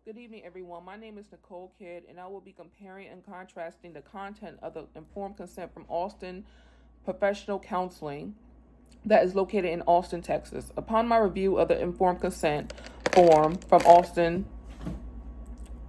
Good evening, everyone. My name is Nicole Kidd, and I will be comparing and contrasting the content of the informed consent from Austin Professional Counseling that is located in Austin, Texas. Upon my review of the informed consent form from Austin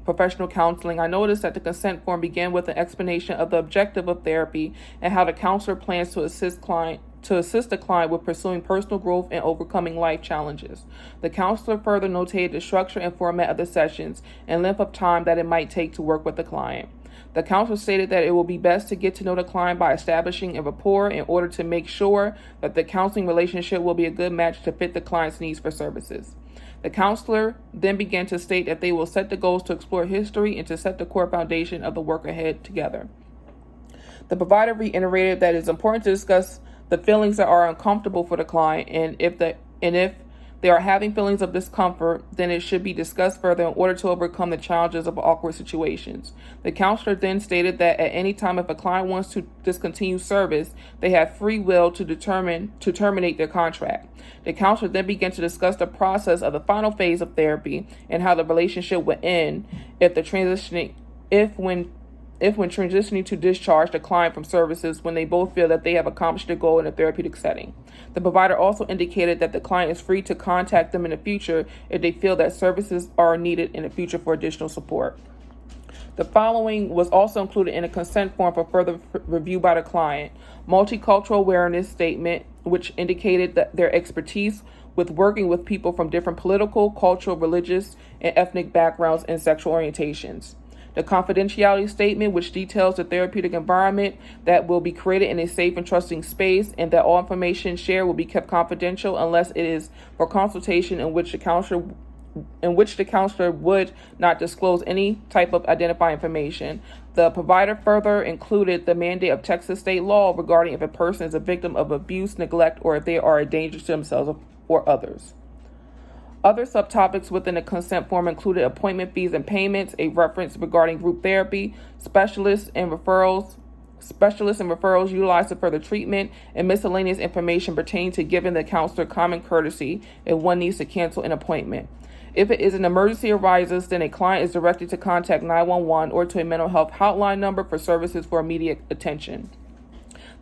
Professional Counseling, I noticed that the consent form began with an explanation of the objective of therapy and how the counselor plans to assist the client with pursuing personal growth and overcoming life challenges. The counselor further notated the structure and format of the sessions and length of time that it might take to work with the client. The counselor stated that it will be best to get to know the client by establishing a rapport in order to make sure that the counseling relationship will be a good match to fit the client's needs for services. The counselor then began to state that they will set the goals to explore history and to set the core foundation of the work ahead together. The provider reiterated that it is important to discuss the feelings that are uncomfortable for the client, and if they are having feelings of discomfort, then it should be discussed further in order to overcome the challenges of awkward situations. The counselor then stated that at any time if a client wants to discontinue service, they have free will to terminate their contract. The counselor then began to discuss the process of the final phase of therapy and how the relationship would end when transitioning to discharge the client from services when they both feel that they have accomplished their goal in a therapeutic setting. The provider also indicated that the client is free to contact them in the future if they feel that services are needed in the future for additional support. The following was also included in a consent form for further review by the client. Multicultural awareness statement, which indicated that their expertise with working with people from different political, cultural, religious, and ethnic backgrounds and sexual orientations. The confidentiality statement, which details the therapeutic environment that will be created in a safe and trusting space, and that all information shared will be kept confidential unless it is for consultation in which the counselor would not disclose any type of identifying information. The provider further included the mandate of Texas state law regarding if a person is a victim of abuse, neglect, or if they are a danger to themselves or others. Other subtopics within the consent form included appointment fees and payments, a reference regarding group therapy, specialists and referrals utilized for further treatment, and miscellaneous information pertaining to giving the counselor common courtesy if one needs to cancel an appointment. If it is an emergency arises, then a client is directed to contact 911 or to a mental health hotline number for services for immediate attention.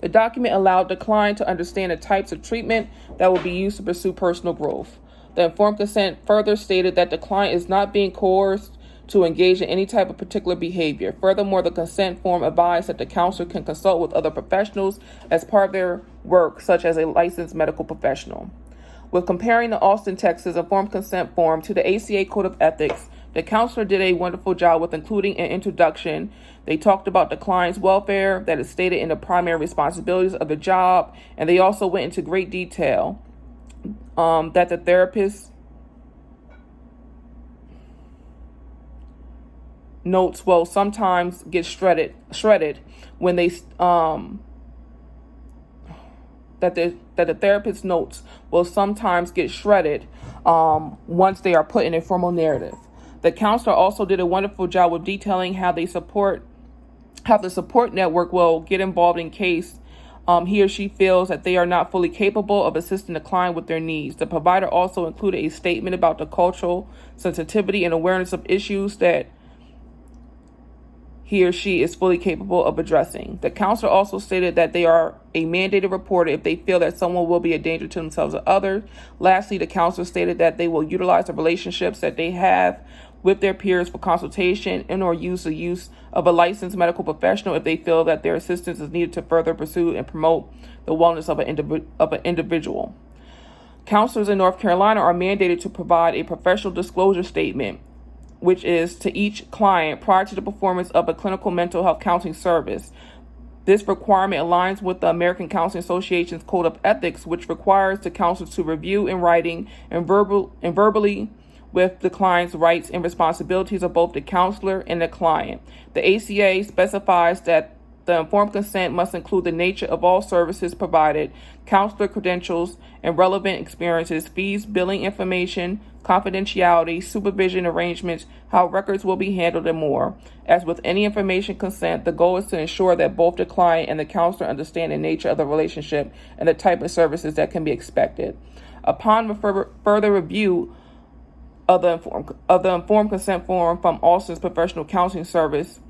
The document allowed the client to understand the types of treatment that will be used to pursue personal growth. The informed consent further stated that the client is not being coerced to engage in any type of particular behavior. Furthermore, the consent form advised that the counselor can consult with other professionals as part of their work, such as a licensed medical professional. With comparing the Austin, Texas informed consent form to the ACA Code of Ethics, the counselor did a wonderful job with including an introduction. They talked about the client's welfare that is stated in the primary responsibilities of the job, and they also went into great detail that the therapist notes will sometimes get shredded when they that the therapist notes will sometimes get shredded once they are put in a formal narrative. The counselor also did a wonderful job with detailing how the support network will get involved in case he or she feels that they are not fully capable of assisting the client with their needs. The provider also included a statement about the cultural sensitivity and awareness of issues that he or she is fully capable of addressing. The counselor also stated that they are a mandated reporter if they feel that someone will be a danger to themselves or others. Lastly, the counselor stated that they will utilize the relationships that they have with their peers for consultation and or use of a licensed medical professional if they feel that their assistance is needed to further pursue and promote the wellness of an individual. Counselors in North Carolina are mandated to provide a professional disclosure statement, which is to each client prior to the performance of a clinical mental health counseling service. This requirement aligns with the American Counseling Association's Code of Ethics, which requires the counselors to review in writing and verbally with the client's rights and responsibilities of both the counselor and the client. The ACA specifies that the informed consent must include the nature of all services provided, counselor credentials and relevant experiences, fees, billing information, confidentiality, supervision arrangements, how records will be handled, and more. As with any information consent, the goal is to ensure that both the client and the counselor understand the nature of the relationship and the type of services that can be expected. Upon further review of the informed consent form from Austin's professional counseling service,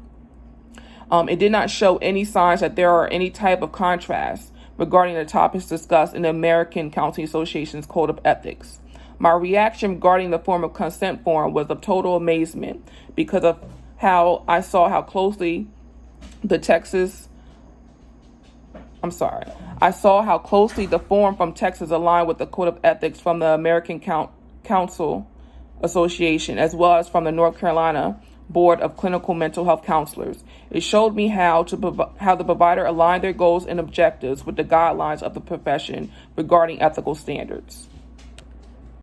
it did not show any signs that there are any type of contrast regarding the topics discussed in the American Counseling Association's Code of Ethics. My reaction regarding the form of consent form was of total amazement because of how I saw how closely the form from Texas aligned with the Code of Ethics from the American Counsel Association, as well as from the North Carolina Board of Clinical Mental Health Counselors. It showed me how the provider aligned their goals and objectives with the guidelines of the profession regarding ethical standards.